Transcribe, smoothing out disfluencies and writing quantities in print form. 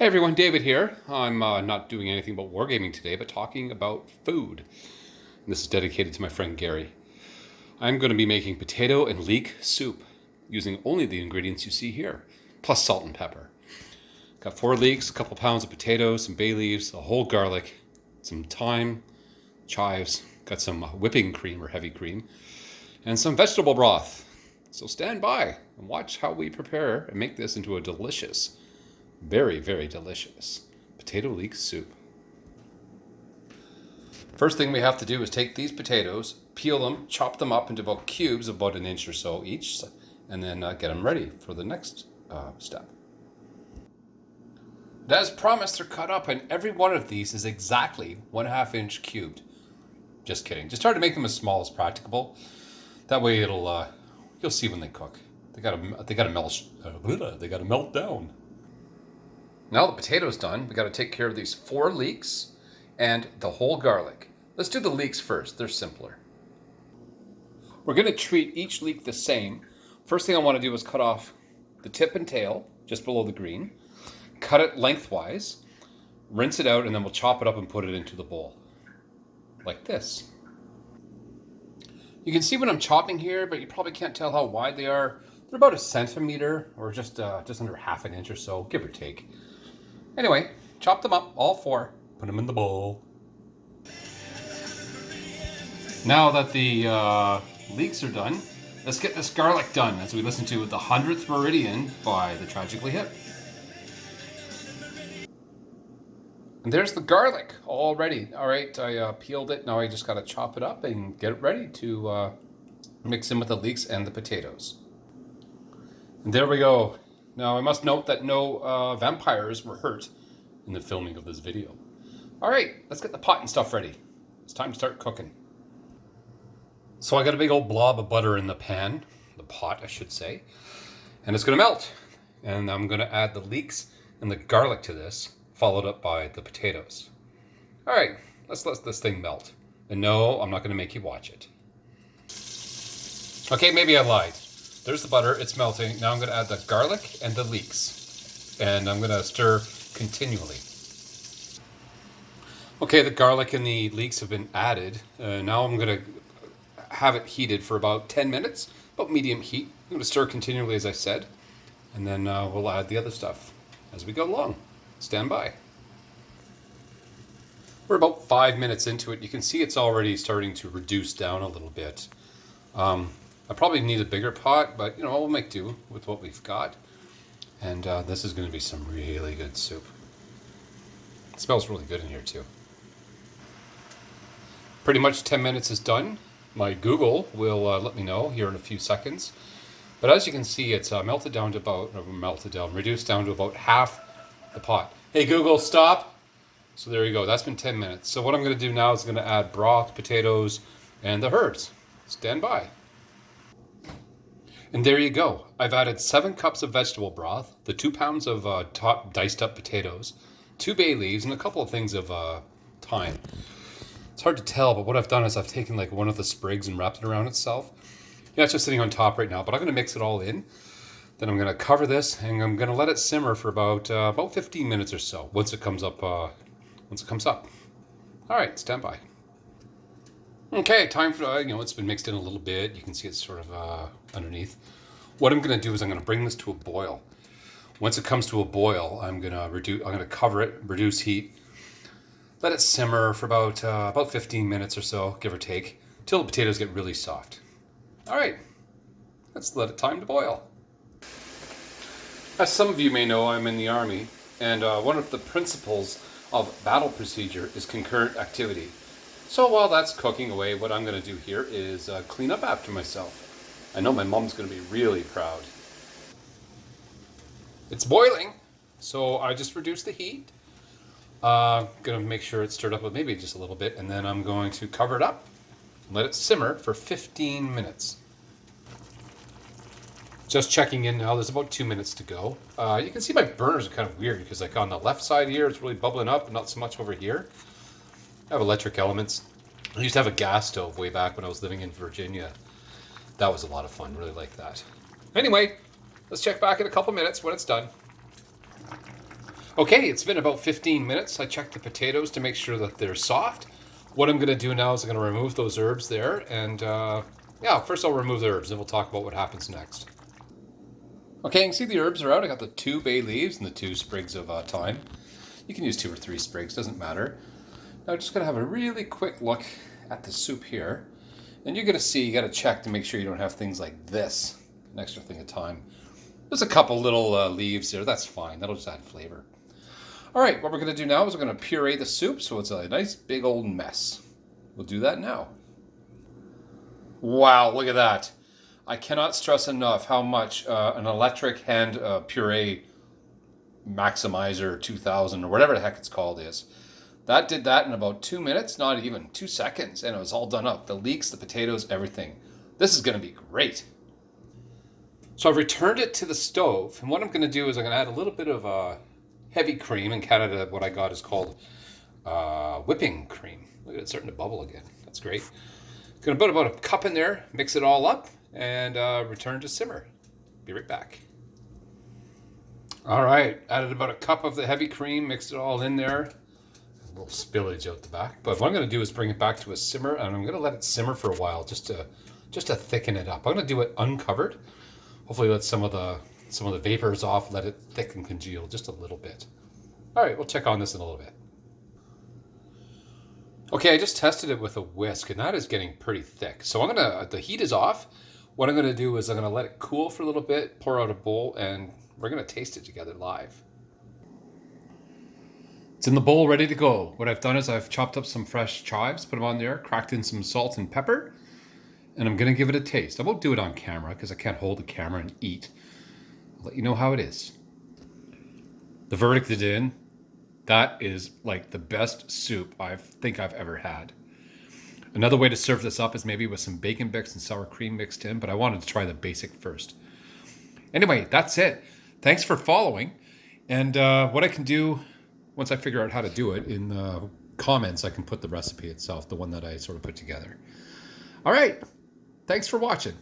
Hey everyone, David here. I'm not doing anything but wargaming today, but talking about food. And this is dedicated to my friend Gary. I'm going to be making potato and leek soup using only the ingredients you see here, plus salt and pepper. Got 4 leeks, a couple pounds of potatoes, some bay leaves, a whole garlic, some thyme, chives, got some whipping cream or heavy cream, and some vegetable broth. So stand by and watch how we prepare and make this into a delicious, very, very delicious potato leek soup. First thing we have to do is take these potatoes, peel them, chop them up into about cubes of about an inch or so each, and then get them ready for the next step. And as promised, they're cut up, and every one of these is exactly 1/2 inch cubed. Just kidding. Just try to make them as small as practicable. That way it'll, you'll see when they cook. They gotta melt down. Now the potato's done, we got to take care of these 4 leeks and the whole garlic. Let's do the leeks first, they're simpler. We're going to treat each leek the same. First thing I want to do is cut off the tip and tail, just below the green. Cut it lengthwise, rinse it out, and then we'll chop it up and put it into the bowl. Like this. You can see what I'm chopping here, but you probably can't tell how wide they are. They're about 1 centimeter, or just under 1/2 inch or so, give or take. Anyway, chop them up, all 4, put them in the bowl. Now that the leeks are done, let's get this garlic done as we listen to The 100th Meridian by the Tragically Hip. And there's the garlic all ready. All right, I peeled it. Now I just got to chop it up and get it ready to mix in with the leeks and the potatoes. And there we go. Now, I must note that no vampires were hurt in the filming of this video. All right, let's get the pot and stuff ready. It's time to start cooking. So I got a big old blob of butter in the pan, the pot, I should say, and it's going to melt. And I'm going to add the leeks and the garlic to this, followed up by the potatoes. All right, let's let this thing melt. And no, I'm not going to make you watch it. Okay, maybe I lied. There's the butter, it's melting. Now I'm going to add the garlic and the leeks. And I'm going to stir continually. Okay, the garlic and the leeks have been added. Now I'm going to have it heated for about 10 minutes, about medium heat. I'm going to stir continually, as I said. And then we'll add the other stuff as we go along. Stand by. We're about 5 minutes into it. You can see it's already starting to reduce down a little bit. I probably need a bigger pot, but you know, we'll make do with what we've got. And this is going to be some really good soup. It smells really good in here too. Pretty much 10 minutes is done. My Google will let me know here in a few seconds. But as you can see, it's reduced down to about half the pot. Hey Google, stop! So there you go, that's been 10 minutes. So what I'm going to do now is I'm going to add broth, potatoes, and the herbs. Stand by. And there you go. I've added 7 cups of vegetable broth, the 2 pounds of diced up potatoes, 2 bay leaves, and a couple of things of thyme. It's hard to tell, but what I've done is I've taken like one of the sprigs and wrapped it around itself. Yeah, it's just sitting on top right now, but I'm going to mix it all in. Then I'm going to cover this, and I'm going to let it simmer for about 15 minutes or so once it comes up. All right, stand by. Okay, time for, it's been mixed in a little bit. You can see it's sort of underneath. What I'm going to do is I'm going to bring this to a boil. Once it comes to a boil, I'm going to cover it, reduce heat, let it simmer for about 15 minutes or so, give or take, till the potatoes get really soft. All right, let's let it time to boil. As some of you may know, I'm in the Army, and one of the principles of battle procedure is concurrent activity. So while that's cooking away, what I'm going to do here is clean up after myself. I know my mom's going to be really proud. It's boiling, so I just reduced the heat. Going to make sure it's stirred up with maybe just a little bit, and then I'm going to cover it up and let it simmer for 15 minutes. Just checking in now, there's about 2 minutes to go. You can see my burners are kind of weird because like on the left side here, it's really bubbling up, but not so much over here. I have electric elements. I used to have a gas stove way back when I was living in Virginia. That was a lot of fun, really like that. Anyway, let's check back in a couple minutes when it's done. Okay, it's been about 15 minutes. I checked the potatoes to make sure that they're soft. What I'm going to do now is I'm going to remove those herbs there. And yeah, first I'll remove the herbs, and we'll talk about what happens next. Okay, you can see the herbs are out. I got the 2 bay leaves and the 2 sprigs of thyme. You can use 2 or 3 sprigs, doesn't matter. Now I'm just going to have a really quick look at the soup here. And you're going to see, you got to check to make sure you don't have things like this. An extra thing of thyme. There's a couple little leaves there. That's fine. That'll just add flavor. All right, what we're going to do now is we're going to puree the soup so it's a nice big old mess. We'll do that now. Wow, look at that. I cannot stress enough how much an electric hand puree maximizer 2000 or whatever the heck it's called is. That did that in about 2 minutes, not even 2 seconds, and it was all done up. The leeks, the potatoes, everything. This is going to be great. So I've returned it to the stove, and what I'm going to do is I'm going to add a little bit of heavy cream. In Canada, what I got is called whipping cream. Look at it starting to bubble again. That's great. Going to put about a cup in there, mix it all up, and return to simmer. Be right back. All right, added about a cup of the heavy cream, mixed it all in there. A little spillage out the back. But what I'm going to do is bring it back to a simmer, and I'm going to let it simmer for a while just to thicken it up. I'm going to do it uncovered. Hopefully let some of the vapors off, let it thicken, congeal just a little bit. All right, we'll check on this in a little bit. Okay, I just tested it with a whisk, and that is getting pretty thick. So the heat is off. What I'm gonna do is I'm gonna let it cool for a little bit, pour out a bowl, and we're gonna taste it together live. It's in the bowl, ready to go. What I've done is I've chopped up some fresh chives, put them on there, cracked in some salt and pepper, and I'm gonna give it a taste. I won't do it on camera because I can't hold the camera and eat. I'll let you know how it is. The verdict is in. That is like the best soup I think I've ever had. Another way to serve this up is maybe with some bacon bits and sour cream mixed in, but I wanted to try the basic first. Anyway, that's it. Thanks for following. And what I can do, once I figure out how to do it, in the comments, I can put the recipe itself, the one that I sort of put together. All right. Thanks for watching.